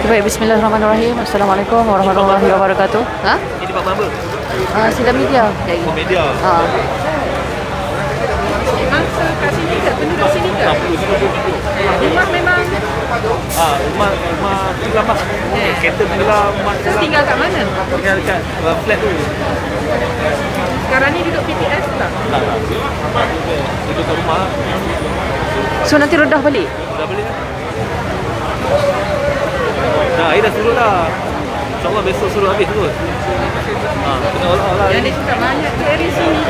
Baik, bismillahirrahmanirrahim. Assalamualaikum warahmatullahi wabarakatuh. Ha? Ini departmen apa? Sidang media. Oh, media. Ha. Mangsa kat sini ke? Penduduk sini ke? 60. Rumah memang Rumah tenggelam lah. Kereta tenggelam, rumah terus tenggelam. tinggal kat mana? Tinggal dekat flat tu. Sekarang ni duduk PTS tak? Tak. Duduk kat rumah. So nanti redah balik. Dah balik dah. Dah, air dah surut dah. InsyaAllah besok suruh habis terus. Kena olah lah. Yang dia cakap banyak tu area sini.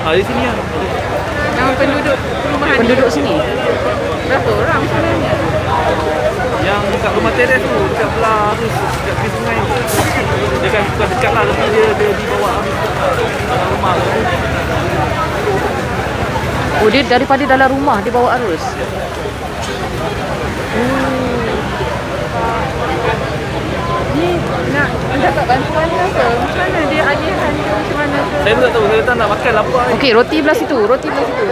Di sini lah. Nama penduduk perumahan ni. Penduduk sini. Berapa orang sebenarnya? Yang dekat rumah teres tu, dekat belah tu, dekat tepi sungai tu. Dekat bukan dekat lah, tapi dia dibawa habis dalam rumah tu. Oh, dia daripada dalam rumah dia bawa arus. Ni nak dapat bantuan ke apa? Macam mana dia ayahan ke macam mana ke? Saya pun tak tahu, saya tak nak makan lapar ni. Okey, roti belah situ, roti belah situ.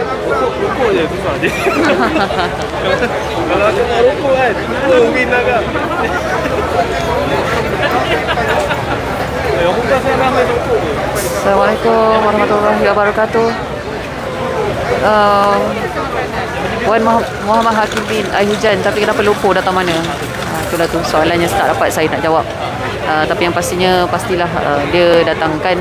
Rokok je, susah je. Kalau aku nak rokok kan, win agak. Yang bukan saya ramai rokok je. Assalamualaikum warahmatullahi wabarakatuh. Wan Muhammad Hakim bin Air Hujan, tapi kenapa lupa datang mana? Itulah tu soalannya tak dapat saya nak jawab. Tapi yang pastilah dia datangkan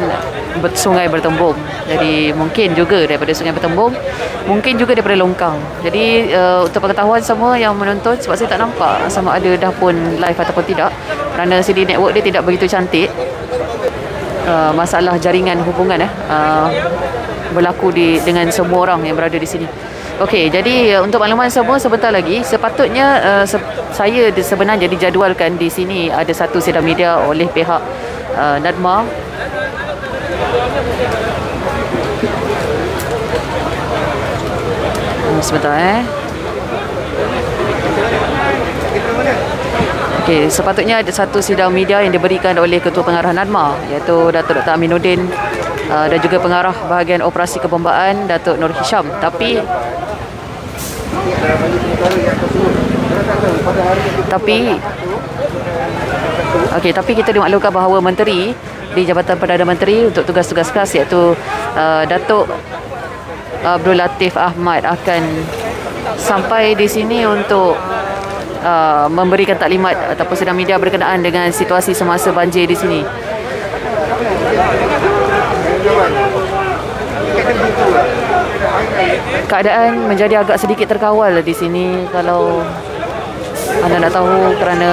sungai Bertembung. Jadi mungkin juga daripada sungai Bertembung, mungkin juga daripada Longkang. Jadi untuk pengetahuan semua yang menonton, sebab saya tak nampak sama ada dah pun live ataupun tidak, kerana CD network dia tidak begitu cantik. Masalah jaringan hubungan berlaku dengan semua orang yang berada di sini. Okey, jadi untuk makluman semua, sebentar lagi sepatutnya saya sebenarnya dijadualkan di sini ada satu sidang media oleh pihak NADMA. Sebentar Okey, sepatutnya ada satu sidang media yang diberikan oleh Ketua Pengarah NADMA, iaitu Datuk Dr. Aminuddin, dan juga Pengarah Bahagian Operasi Kebombaan Datuk Nur Hisham. Tapi kita dimaklumkan bahawa menteri di Jabatan Perdana Menteri untuk tugas-tugas khas, iaitu Datuk Abdul Latif Ahmad, akan sampai di sini untuk memberikan taklimat ataupun sidang media berkenaan dengan situasi semasa banjir di sini. Keadaan menjadi agak sedikit terkawal di sini kalau anda nak tahu, kerana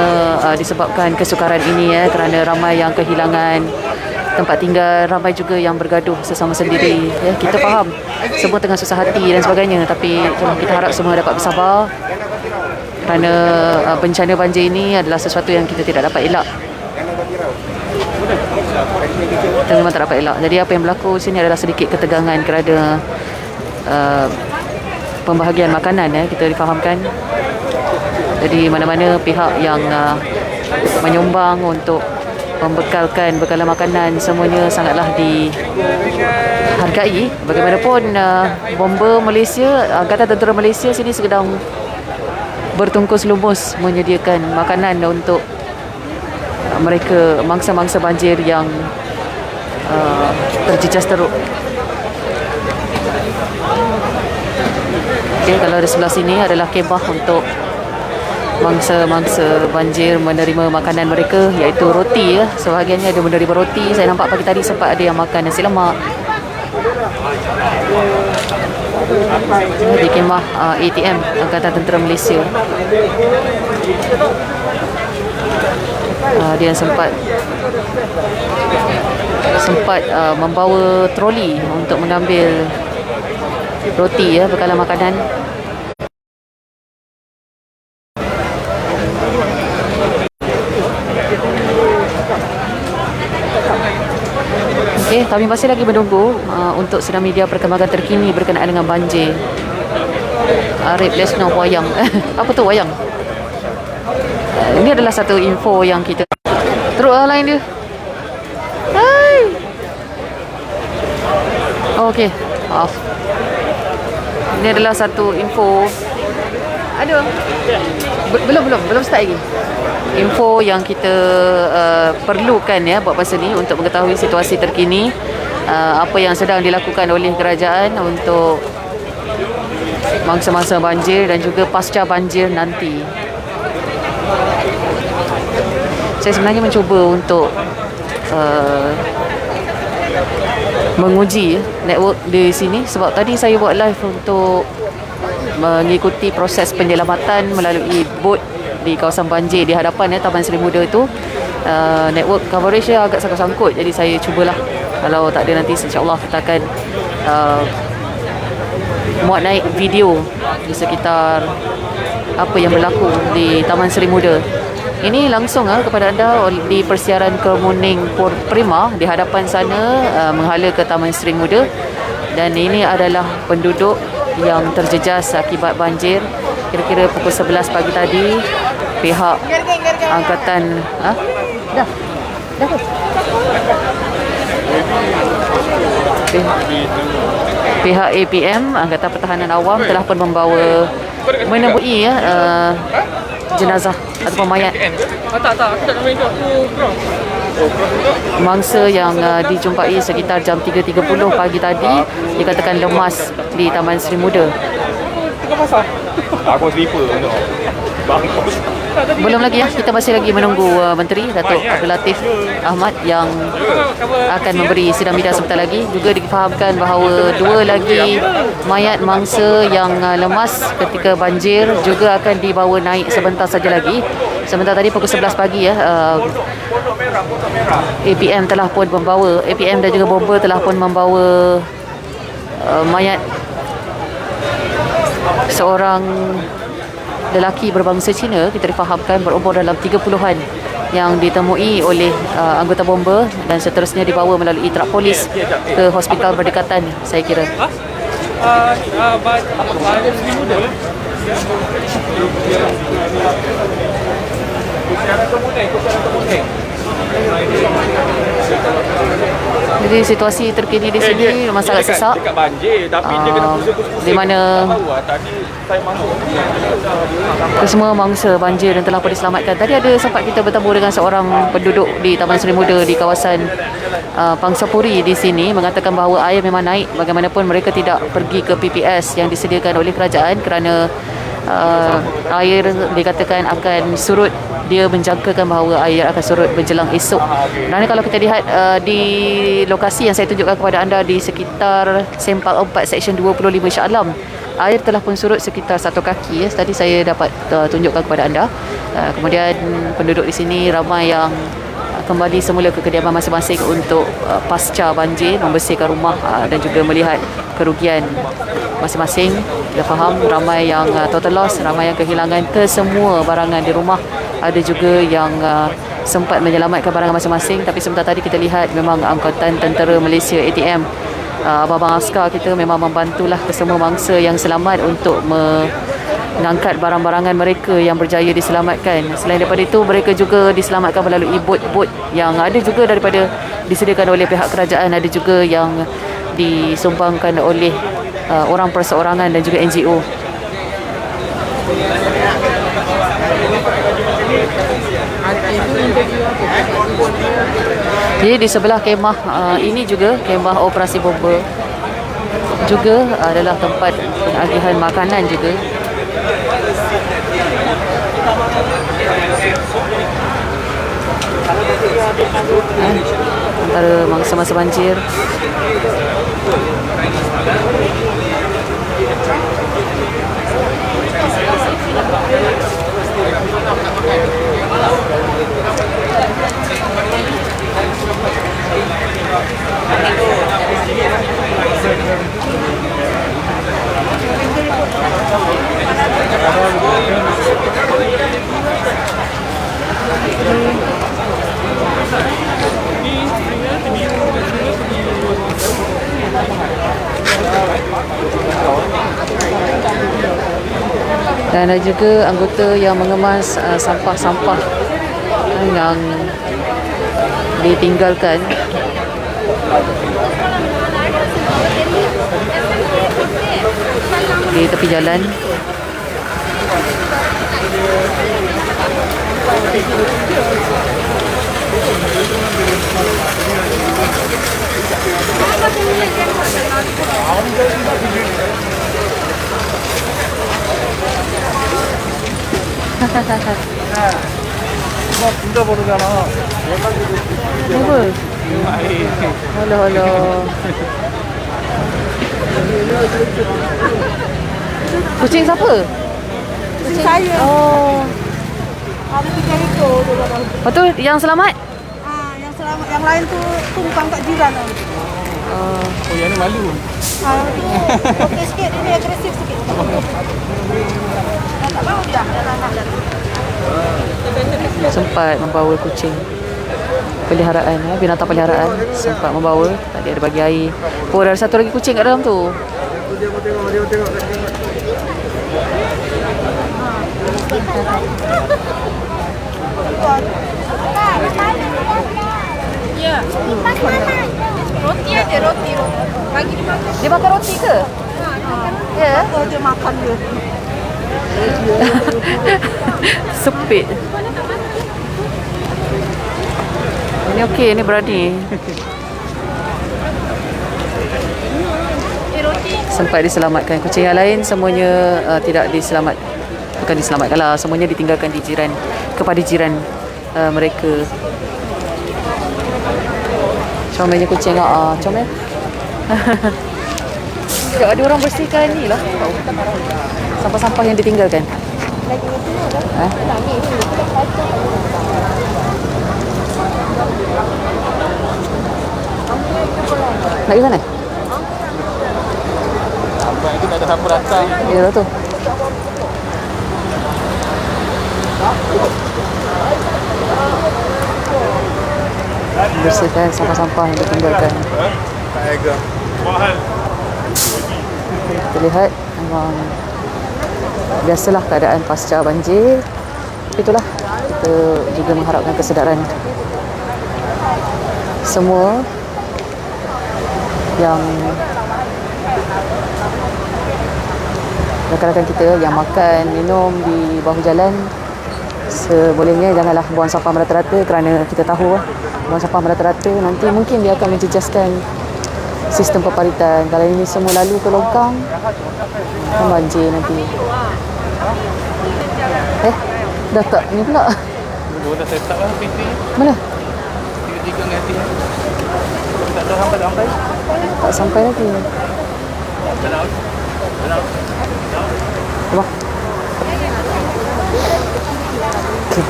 disebabkan kesukaran ini, kerana ramai yang kehilangan tempat tinggal, ramai juga yang bergaduh sesama sendiri. Kita faham semua tengah susah hati dan sebagainya, tapi kita harap semua dapat bersabar, kerana bencana banjir ini adalah sesuatu yang kita tidak dapat elak. Kita memang tak dapat elak. Jadi apa yang berlaku sini adalah sedikit ketegangan kerana pembahagian makanan, kita difahamkan. Jadi mana-mana pihak yang menyumbang untuk membekalkan bekalan makanan, semuanya sangatlah dihargai. Bagaimanapun bomba Malaysia, Angkatan Tentera Malaysia sini sedang bertungkus lumus menyediakan makanan untuk mereka, mangsa-mangsa banjir yang terjejas teruk. Okey, kalau di sebelah sini adalah kemah untuk mangsa-mangsa banjir menerima makanan mereka, iaitu roti. Sebahagiannya ada menerima roti. Saya nampak pagi tadi sempat ada yang makan nasi lemak di kemah ATM Angkatan Tentera Malaysia. Dia sempat membawa troli untuk mengambil roti, bekalan makanan. Okey, kami masih lagi menunggu untuk sidang media perkembangan terkini berkenaan dengan banjir. Arif Lesno wayang. Apa tu wayang? Ini adalah satu info yang kita teruk lain dia. Hai. Okey, maaf. Ini adalah satu info. Aduh. belum start lagi. Info yang kita perlukan ya buat masa ni untuk mengetahui situasi terkini, apa yang sedang dilakukan oleh kerajaan untuk mangsa-mangsa banjir dan juga pasca banjir nanti. Saya sebenarnya mencuba untuk menguji network di sini sebab tadi saya buat live untuk mengikuti proses penyelamatan melalui bot di kawasan banjir di hadapan Taman Seri Muda tu. Network coverage dia agak sangkut-sangkut, jadi saya cubalah, kalau tak ada nanti insya-Allah kita akan muat naik video di sekitar apa yang berlaku di Taman Seri Muda. Ini langsung kepada anda di persiaran Kemuning Prima di hadapan sana, menghala ke Taman Seri Muda. Dan ini adalah penduduk yang terjejas akibat banjir. Kira-kira pukul 11 pagi tadi, pihak angkatan dah ke? Pihak APM, Angkatan Pertahanan Awam, telah pun membawa menemui jenazah ataupun mayat mangsa yang dijumpai sekitar jam 3.30 pagi tadi, dikatakan lemas di Taman Seri Muda. Belum lagi kita masih lagi menunggu Menteri Datuk Abdul Latif Ahmad yang akan memberi sidang media sebentar lagi. Juga difahamkan bahawa 2 lagi mayat mangsa yang lemas ketika banjir juga akan dibawa naik sebentar saja lagi. Sebentar tadi pukul 11 pagi APM telah pun membawa, APM dan juga bomber telah pun membawa mayat seorang lelaki berbangsa Cina, kita difahamkan berumur dalam 30-an, yang ditemui oleh anggota bomber dan seterusnya dibawa melalui truk polis ke hospital berdekatan, saya kira. Jadi situasi terkini di sini memang sangat sesak, di mana kesemua mangsa banjir dan telah pun diselamatkan. Tadi ada sempat kita bertemu dengan seorang penduduk di Taman Seri Muda di kawasan Pangsapuri di sini, mengatakan bahawa air memang naik. Bagaimanapun mereka tidak pergi ke PPS yang disediakan oleh kerajaan kerana air dikatakan akan surut. Dia menjangkakan bahawa air akan surut menjelang esok. Dan kalau kita lihat di lokasi yang saya tunjukkan kepada anda di sekitar Sempak 4 Seksyen 25 Shah Alam, air telah pun surut sekitar 1 kaki. Tadi saya dapat tunjukkan kepada anda. Kemudian penduduk di sini ramai yang kembali semula ke kediaman masing-masing untuk pasca banjir, membersihkan rumah dan juga melihat kerugian masing-masing. Kita faham ramai yang total loss, ramai yang kehilangan kesemua barangan di rumah. Ada juga yang sempat menyelamatkan barangan masing-masing. Tapi sebentar tadi kita lihat memang Angkatan Tentera Malaysia ATM, abang-abang askar kita memang membantulah kesemua mangsa yang selamat untuk mengangkat barang-barangan mereka yang berjaya diselamatkan. Selain daripada itu, mereka juga diselamatkan melalui bot-bot yang ada juga daripada disediakan oleh pihak kerajaan, ada juga yang disumbangkan oleh orang perseorangan dan juga NGO. Jadi di sebelah kemah ini juga, kemah operasi bomber, juga adalah tempat penagihan makanan juga. Antara mangsa-mangsa banjir. Dan ada juga anggota yang mengemas sampah-sampah yang ditinggalkan di tepi jalan. Sudah baru kan? Apa? Alah, alah. Kucing siapa? Kucing saya. Oh. Ada 3 ekor. Lepas tu yang selamat? Yang selamat. Yang lain tu tumpang kat jiran. Oh. Oh, yang ni malu. Itu okey sikit. Ini agresif sikit. Tak mau dah. Sempat membawa kucing peliharaan, binatang peliharaan, sempat membawa. Tadi ada bagi air. Oh, ada satu lagi kucing kat dalam tu. Ya. Roti ada, roti. Bagi dia makan. Dia makan roti ke? Ya. Dia makan dia. Sepit. Ini okey, ini berani. Sempat diselamatkan. Kucing yang lain semuanya tidak diselamat. Bukan diselamatkan lah, semuanya ditinggalkan di jiran, kepada jiran mereka. Comelnya kucing comel. Tak ada orang bersihkan ni lah. Sampah-sampah yang ditinggalkan. Nak ke sana? Sampai nanti tak ada siapa datang. Ya lah tu. Bersihkan sampah-sampah yang ditinggalkan. Kita lihat memang biasalah keadaan pasca banjir. Itulah, kita juga mengharapkan kesedaran semua yang rakan-rakan kita yang makan, minum di bahu jalan, sebolehnya janganlah buang sampah merata-rata, kerana kita tahu buang sampah merata-rata nanti mungkin dia akan menjejaskan sistem peparitan. Kalau ini semua lalu ke longkang, akan banjir nanti. Dah tak ni pula. Dua dah set up lah PT. Mana? 3 nanti. Tak tahu sampai. Tak sampai lagi. Coba. Okey.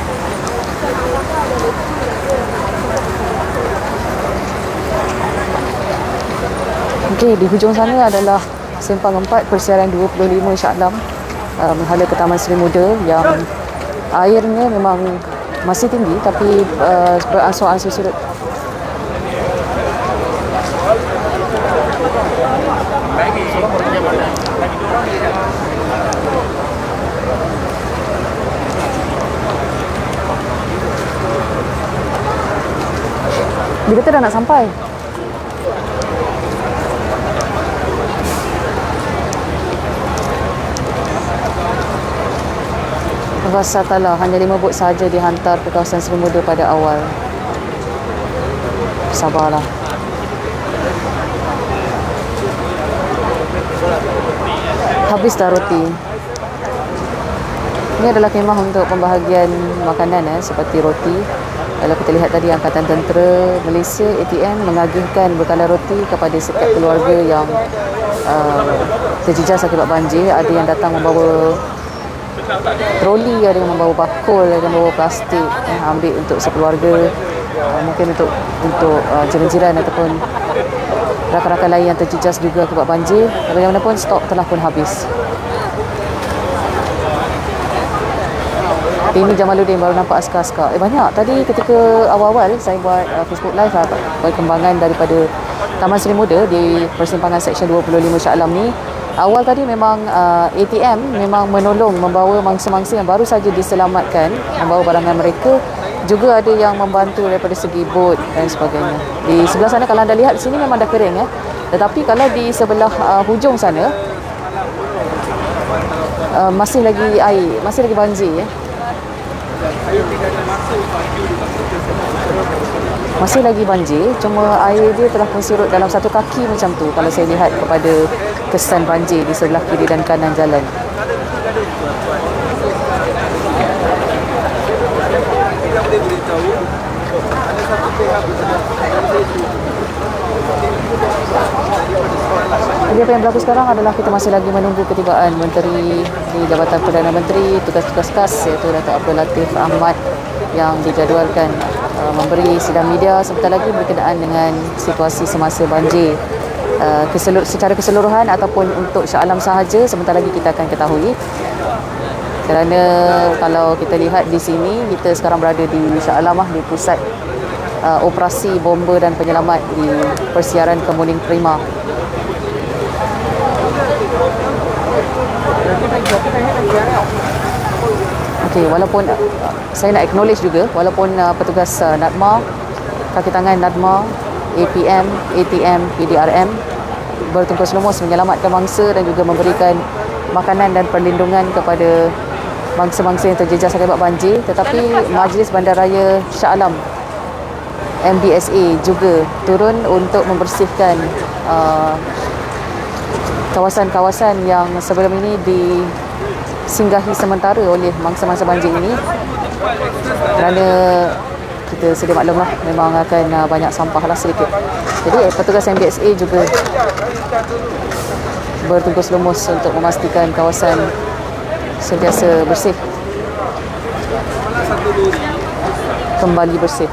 Okey, di hujung sana adalah Simpang 4 Persiaran 25 Shah Alam, menghala ke Taman Seri Muda yang airnya memang masih tinggi tapi beransur-ansur surut. Dia kata dah nak sampai. Wasatalah, hanya 5 bot sahaja dihantar ke kawasan Seri Muda pada awal. Sabarlah. Habis dah roti. Ini adalah kemah untuk pembahagian makanan seperti roti. Kalau kita lihat tadi, Angkatan Tentera Malaysia ATM mengagihkan bekalan roti kepada setiap keluarga yang terjejas akibat banjir. Ada yang datang membawa troli, ada yang membawa bakul, ada yang membawa plastik, ambil untuk sekeluarga, mungkin untuk jiran-jiran ataupun rakan-rakan lain yang terjejas juga akibat banjir. Bagaimanapun stok telah pun habis. Ini Jamaluddin baru nampak askar-askar. Banyak. Tadi ketika awal-awal saya buat Facebook Live perkembangan daripada Taman Seri Muda di persimpangan Seksyen 25 Shah Alam ni. Awal tadi memang ATM memang menolong membawa mangsa-mangsa yang baru saja diselamatkan, membawa barangan mereka. Juga ada yang membantu daripada segi bot dan sebagainya. Di sebelah sana kalau anda lihat, sini memang dah kering Tetapi kalau di sebelah hujung sana, Masih lagi air, masih lagi banjir ya. Masih lagi banjir, cuma air dia telah pun surut dalam satu kaki macam tu kalau saya lihat kepada kesan banjir di sebelah kiri dan kanan jalan. Jadi apa yang berlaku sekarang adalah kita masih lagi menunggu ketibaan Menteri di Jabatan Perdana Menteri tugas-tugas khas iaitu Datuk Abdul Latif Ahmad yang dijadualkan memberi sidang media sebentar lagi berkenaan dengan situasi semasa banjir secara keseluruhan ataupun untuk Shah Alam sahaja sebentar lagi kita akan ketahui. Kerana kalau kita lihat di sini, kita sekarang berada di Shah Alam di pusat operasi bomba dan penyelamat di Persiaran Kemuning Prima. Okey, walaupun saya nak acknowledge juga, walaupun petugas NADMA, kaki tangan NADMA, APM, ATM, PDRM bertungkus lumus menyelamatkan mangsa dan juga memberikan makanan dan perlindungan kepada bangsa-bangsa yang terjejas akibat banjir, tetapi Majlis Bandaraya Shah Alam MBSA juga turun untuk membersihkan kawasan-kawasan yang sebelum ini disinggahi sementara oleh mangsa-mangsa banjir ini, kerana kita sedia maklumlah memang akan banyak sampah lah sedikit. Jadi petugas MBSA juga bertungkus lumus untuk memastikan kawasan sentiasa bersih, kembali bersih.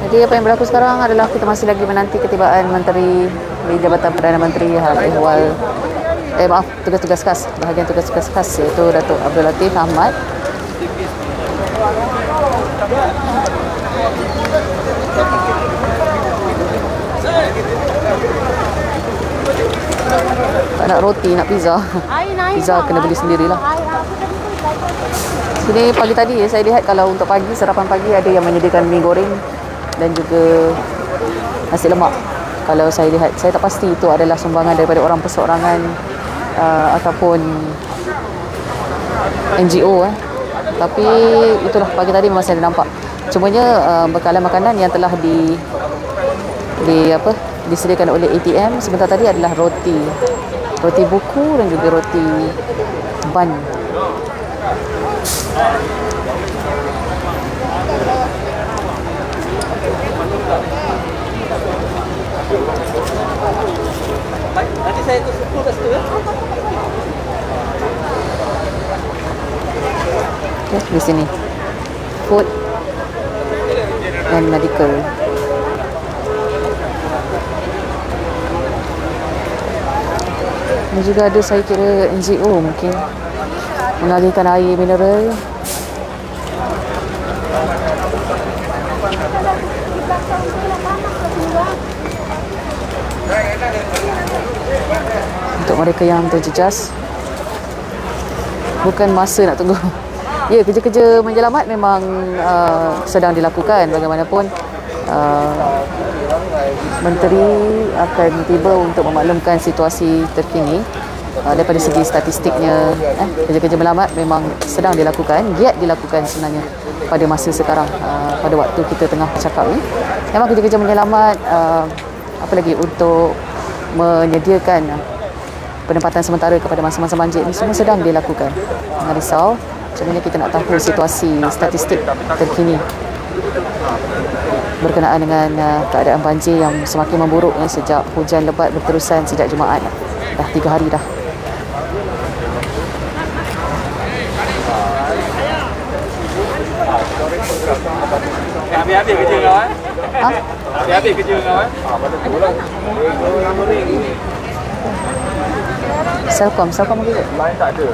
Jadi apa yang berlaku sekarang adalah kita masih lagi menanti ketibaan Menteri di Jabatan Perdana Menteri tugas-tugas khas, bahagian tugas-tugas khas iaitu Datuk Abdul Latif Ahmad. Tak nak roti, nak pizza. Pizza kena beli sendirilah. Sini pagi tadi saya lihat kalau untuk pagi, sarapan pagi ada yang menyediakan mi goreng dan juga nasi lemak. Kalau saya lihat, saya tak pasti itu adalah sumbangan daripada orang perseorangan ataupun NGO tapi itulah pagi tadi memang saya nampak. Cumanya bekalan makanan yang telah disediakan oleh ATM sebentar tadi adalah roti buku dan juga roti ban. Nanti saya ikut suku kat situ ya. Okay, di sini food and medical. Ini juga ada saya kira NGO mungkin mengalirkan air mineral. Untuk mereka yang terjejas, bukan masa nak tunggu. Ya, kerja-kerja menyelamat memang sedang dilakukan. Bagaimanapun Menteri akan tiba untuk memaklumkan situasi terkini. Daripada segi statistiknya, kerja-kerja menyelamat memang sedang dilakukan, giat dilakukan sebenarnya pada masa sekarang, pada waktu kita tengah bercakap ni. Memang kerja-kerja menyelamat, apa lagi, untuk menyediakan penempatan sementara kepada masa-masa banjir ini semua sedang dilakukan. Jangan risau, sebenarnya kita nak tahu situasi statistik terkini berkenaan dengan keadaan banjir yang semakin memburuk sejak hujan lebat berterusan sejak Jumaat. Dah 3 hari dah. Habis-habis kerja kau Ha? Habis-habis kerja kau Selcom okey ke? Lain tak ada.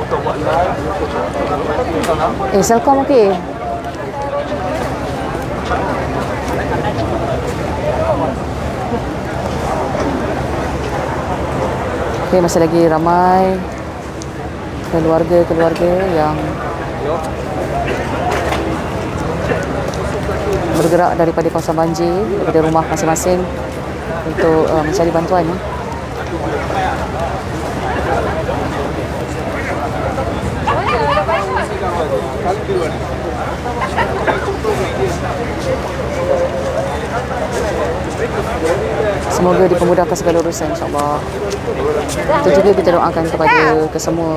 Untuk buat live. Selcom okey. Okay, masih lagi ramai keluarga-keluarga yang bergerak daripada kawasan banjir, daripada rumah masing-masing untuk mencari bantuan. Semoga dipermudahkan segala urusan, insyaAllah. Itu juga kita doakan kepada kesemua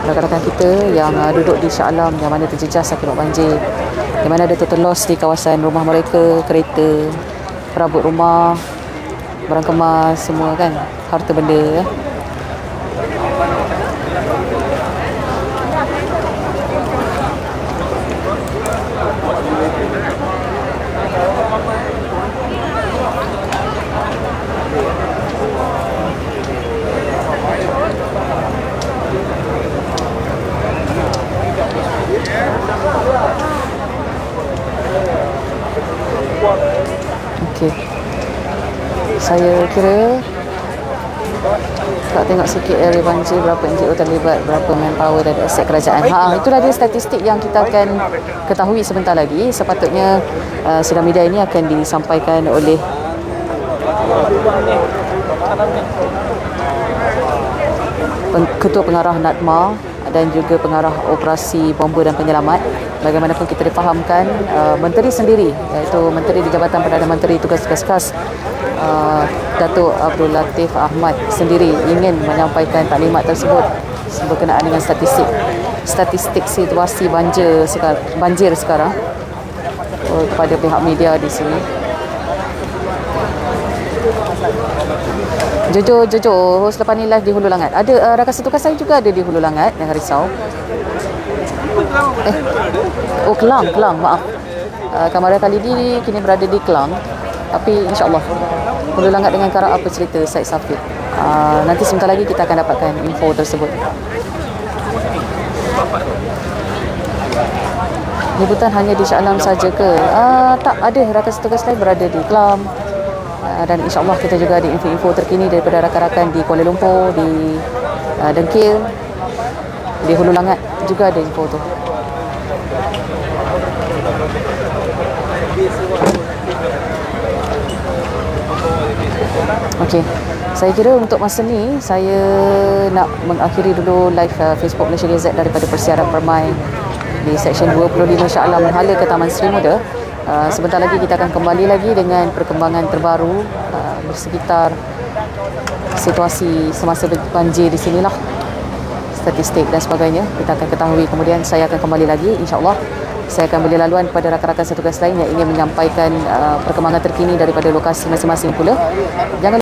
rakan-rakan kita yang duduk di Shah Alam, yang mana terjejas akibat banjir, yang mana ada terlos di kawasan rumah mereka, kereta, perabot rumah, barang kemas, semua kan, harta benda. Okey. Saya kira tak tengok sikit dari banjir, berapa NGO terlibat, berapa manpower dan aset kerajaan. Itulah dia statistik yang kita akan ketahui sebentar lagi. Sepatutnya sidang media ini akan disampaikan oleh Ketua Pengarah NADMA dan juga Pengarah Operasi Bomba dan Penyelamat. Bagaimanapun kita difahamkan, Menteri sendiri, iaitu Menteri di Jabatan Perdana Menteri Tugas-Tugas Khas, Datuk Abdul Latif Ahmad sendiri ingin menyampaikan taklimat tersebut berkenaan dengan statistik situasi banjir sekarang kepada pihak media di sini. Jojo, selepas ni live di Hulu Langat. Ada rakan setukas saya juga ada di Hulu Langat, jangan risau. Kelang, maaf. Kamera kali ini kini berada di Kelang. Tapi insya-Allah Hulu Langat dengan Kara apa cerita Syed Safiq. Nanti sebentar lagi kita akan dapatkan info tersebut. Liputan hanya di Shah Alam saja ke? Tak, ada rakan setugas lain berada di Kelang. Dan insyaAllah kita juga ada info-info terkini daripada rakan-rakan di Kuala Lumpur, di Dengkil, di Hulu Langat juga ada info tu. Okey, saya kira untuk masa ni saya nak mengakhiri dulu live Facebook Malaysia Gazette daripada Persiaran Permai di Seksyen 25 Shah Alam Hala ke Taman Sri Muda. Sebentar lagi kita akan kembali lagi dengan perkembangan terbaru bersekitar situasi semasa banjir di sinilah, statistik dan sebagainya kita akan ketahui. Kemudian saya akan kembali lagi, insya-Allah saya akan beri laluan kepada rakan-rakan setugas lain yang ingin menyampaikan perkembangan terkini daripada lokasi masing-masing pula. Jangan